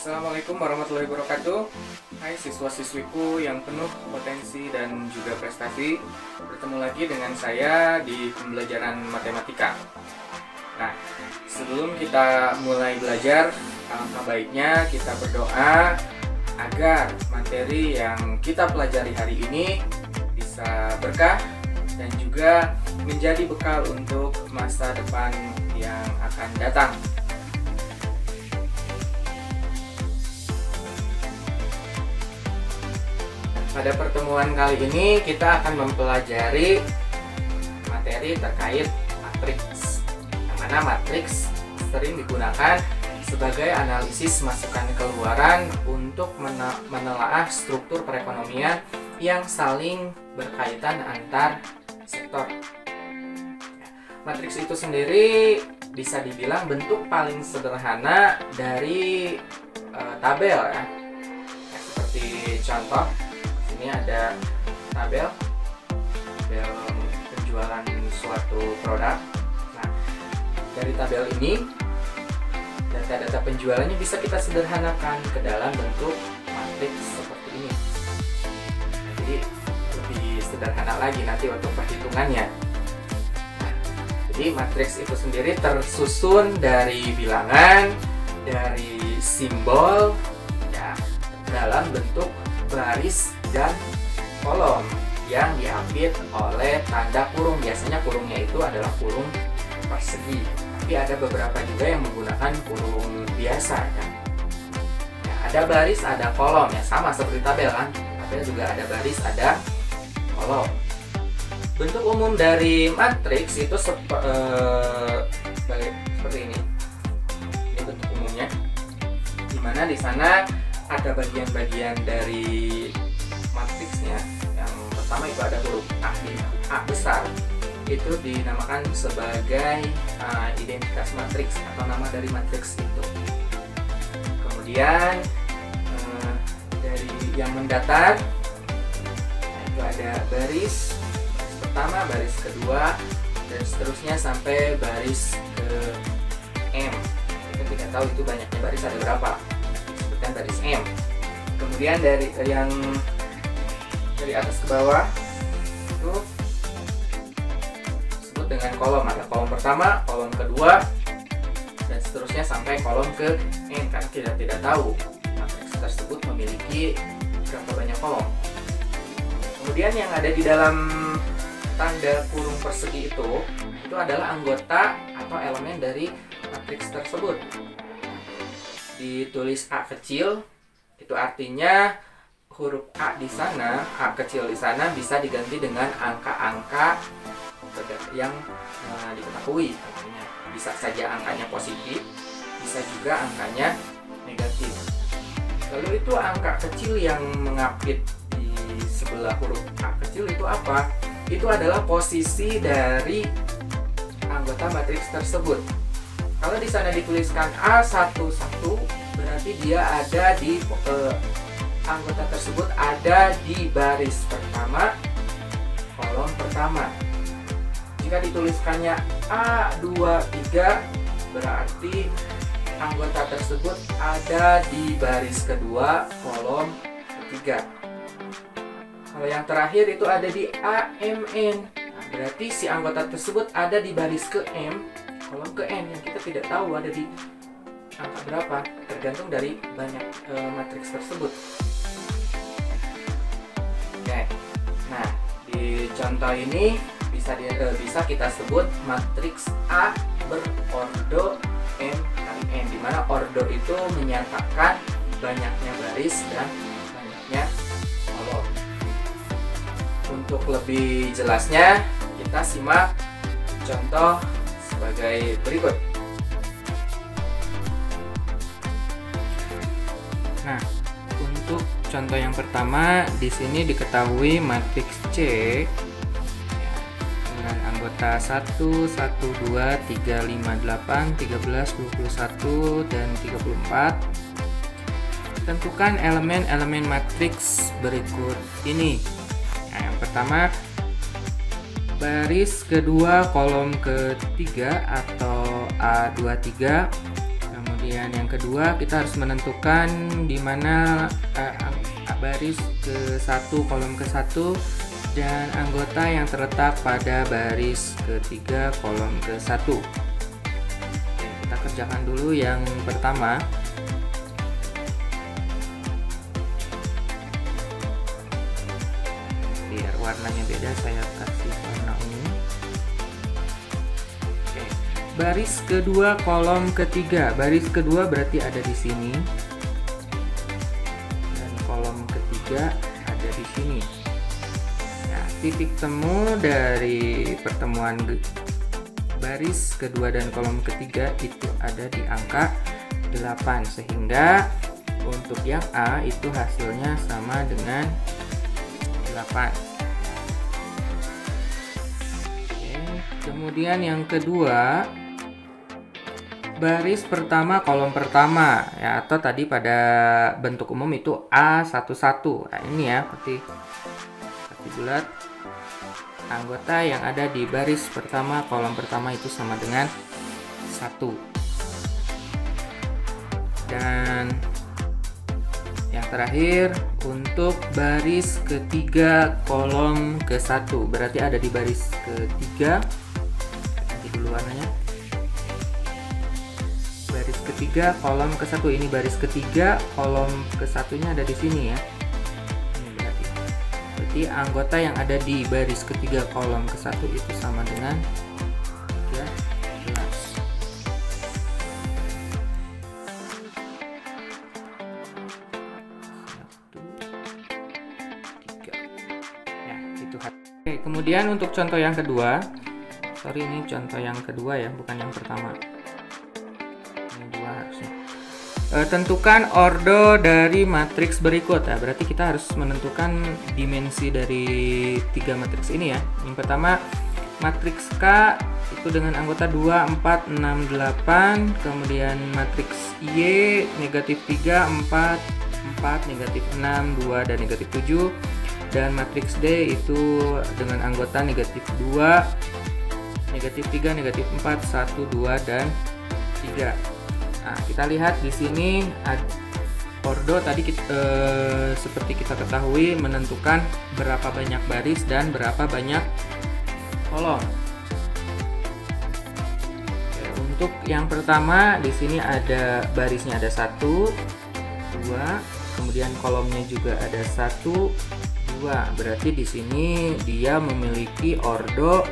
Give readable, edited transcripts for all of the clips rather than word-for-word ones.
Assalamualaikum warahmatullahi wabarakatuh. Hai siswa-siswiku yang penuh potensi dan juga prestasi. Bertemu lagi dengan saya di pembelajaran matematika. Nah, sebelum kita mulai belajar, alangkah baiknya kita berdoa agar materi yang kita pelajari hari ini bisa berkah dan juga menjadi bekal untuk masa depan yang akan datang. Pada pertemuan kali ini kita akan mempelajari materi terkait matriks. Yang mana matriks sering digunakan sebagai analisis masukan keluaran untuk menelaah struktur perekonomian yang saling berkaitan antar sektor. Matriks itu sendiri bisa dibilang bentuk paling sederhana dari tabel ya. Seperti contoh, ini ada tabel penjualan suatu produk. Nah, dari tabel ini data-data penjualannya bisa kita sederhanakan ke dalam bentuk matriks seperti ini. Jadi lebih sederhana lagi nanti untuk perhitungannya. Nah, jadi matriks itu sendiri tersusun dari bilangan, dari simbol ya, dalam bentuk baris dan kolom yang diapit oleh tanda kurung. Biasanya kurungnya itu adalah kurung persegi, tapi ada beberapa juga yang menggunakan kurung biasa kan. Ya, ada baris, ada kolom ya, sama seperti tabel kan. Tabel juga ada baris, ada kolom. Bentuk umum dari matriks itu seperti ini. Ini bentuk umumnya, dimana di sana ada bagian-bagian dari matriksnya. Yang pertama itu ada huruf A besar, itu dinamakan sebagai identitas matriks atau nama dari matriks itu. Kemudian dari yang mendatar itu ada baris pertama, baris kedua, dan seterusnya sampai baris ke M. Kita tidak tahu itu banyaknya baris ada berapa, disebutkan baris M. Kemudian dari yang dari atas ke bawah itu disebut dengan kolom. Ada kolom pertama, kolom kedua, dan seterusnya sampai kolom ke N, karena kita tidak tahu matriks tersebut memiliki berapa banyak kolom. Kemudian yang ada di dalam tanda kurung persegi itu adalah anggota atau elemen dari matriks tersebut. Ditulis A kecil, itu artinya huruf A di sana, A kecil di sana bisa diganti dengan angka-angka yang diketahui. Artinya bisa saja angkanya positif, bisa juga angkanya negatif. Lalu itu angka kecil yang mengapit di sebelah huruf A kecil itu apa? Itu adalah posisi dari anggota matriks tersebut. Kalau di sana dituliskan A11, berarti dia ada di anggota tersebut ada di baris pertama, kolom pertama. Jika dituliskannya A23, berarti anggota tersebut ada di baris kedua, kolom ketiga. Kalau yang terakhir itu ada di AMN, nah, berarti si anggota tersebut ada di baris ke M, kolom ke N, yang kita tidak tahu ada di angka berapa, tergantung dari banyak matriks tersebut. Oke, nah di contoh ini bisa kita sebut matriks A berordo M kali N, di mana ordo itu menyatakan banyaknya baris dan banyaknya kolom. Untuk lebih jelasnya, kita simak contoh sebagai berikut. Nah, untuk contoh yang pertama, di sini diketahui matriks C ya, dengan anggota 1, 1, 2, 3, 5, 8, 13, 21, dan 34. Tentukan elemen-elemen matriks berikut ini. Nah, yang pertama, baris kedua kolom ketiga atau A23, Kemudian yang kedua, kita harus menentukan di mana baris ke-1 kolom ke-1 dan anggota yang terletak pada baris ketiga kolom ke-1. Oke, kita kerjakan dulu yang pertama. Biar warnanya beda, saya kasih warna ungu. Oke, baris kedua kolom ketiga. Baris kedua berarti ada di sini. Kolom ketiga ada di sini. Nah, titik temu dari pertemuan baris kedua dan kolom ketiga itu ada di angka 8, sehingga untuk yang A itu hasilnya sama dengan 8. Oke, kemudian yang kedua, baris pertama kolom pertama ya, atau tadi pada bentuk umum itu A11. Nah, ini ya, seperti bulat. Anggota yang ada di baris pertama kolom pertama itu sama dengan 1. Dan yang terakhir, untuk baris ketiga kolom ke-1 berarti ada di baris ketiga. Ganti dulu warnanya. Baris ketiga kolom ke-1, ini baris ketiga kolom ke-1-nya ada di sini ya. Ini berarti anggota yang ada di baris ketiga kolom ke-1 itu sama dengan 13. Ya, itu. Oke, kemudian untuk contoh yang kedua, sorry ini contoh yang kedua ya, bukan yang pertama. Tentukan ordo dari matriks berikut. Nah, berarti kita harus menentukan dimensi dari 3 matriks ini ya. Yang pertama, matriks K itu dengan anggota 2, 4, 6, 8. Kemudian matriks Y negatif 3, 4, 4, negatif 6, 2, dan negatif 7. Dan matriks D itu dengan anggota negatif 2, negatif 3, negatif 4, 1, 2, dan 3. Nah, kita lihat di sini ordo tadi seperti kita ketahui menentukan berapa banyak baris dan berapa banyak kolom. Oke, untuk yang pertama di sini ada barisnya ada 1, 2, kemudian kolomnya juga ada 1, 2. Berarti di sini dia memiliki ordo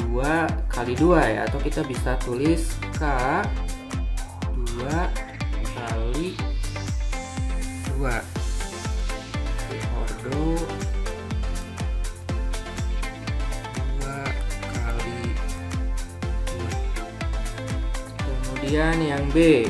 2 kali 2 ya, atau kita bisa tulis K 2 kali 2. Ordo 2 kali 2. Kemudian yang B.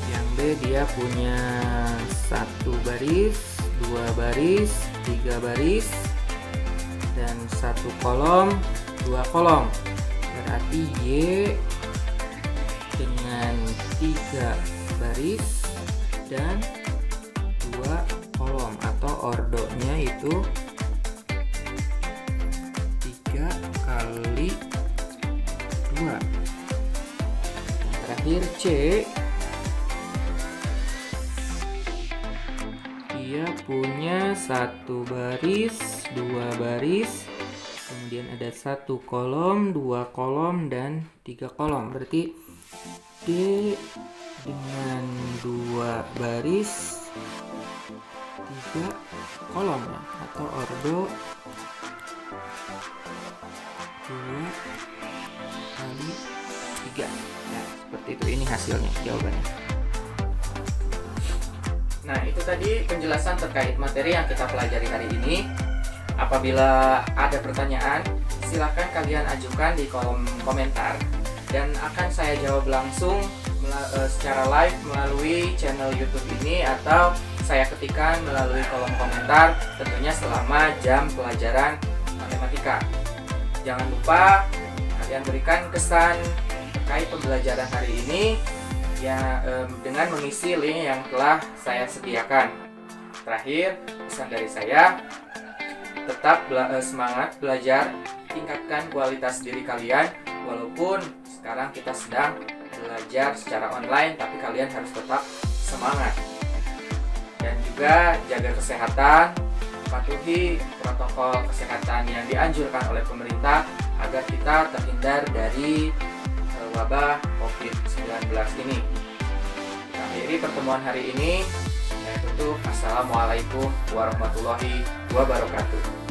Yang B dia punya 1 baris, 2 baris, 3 baris, dan 1 kolom, 2 kolom. Berarti Y dengan 3 baris dan 2 kolom, atau ordonya itu 3 kali 2. Yang terakhir C, dia punya 1 baris, 2 baris, kemudian ada 1 kolom, 2 kolom, dan 3 kolom. Berarti D dengan 2 baris, 3 kolom ya, atau ordo 2 kali 3. Nah, seperti itu, ini hasilnya, jawabannya. Nah, itu tadi penjelasan terkait materi yang kita pelajari hari ini. Apabila ada pertanyaan, silahkan kalian ajukan di kolom komentar dan akan saya jawab langsung secara live melalui channel YouTube ini, atau saya ketikkan melalui kolom komentar, tentunya selama jam pelajaran matematika. Jangan lupa kalian berikan kesan terkait pembelajaran hari ini ya, dengan mengisi link yang telah saya sediakan. Terakhir, pesan dari saya, tetap semangat belajar tingkatkan kualitas diri kalian. Walaupun sekarang kita sedang belajar secara online, tapi kalian harus tetap semangat. Dan juga jaga kesehatan, patuhi protokol kesehatan yang dianjurkan oleh pemerintah agar kita terhindar dari wabah COVID-19 ini. Kita akhiri pertemuan hari ini. Saya tutup. Assalamualaikum warahmatullahi wabarakatuh.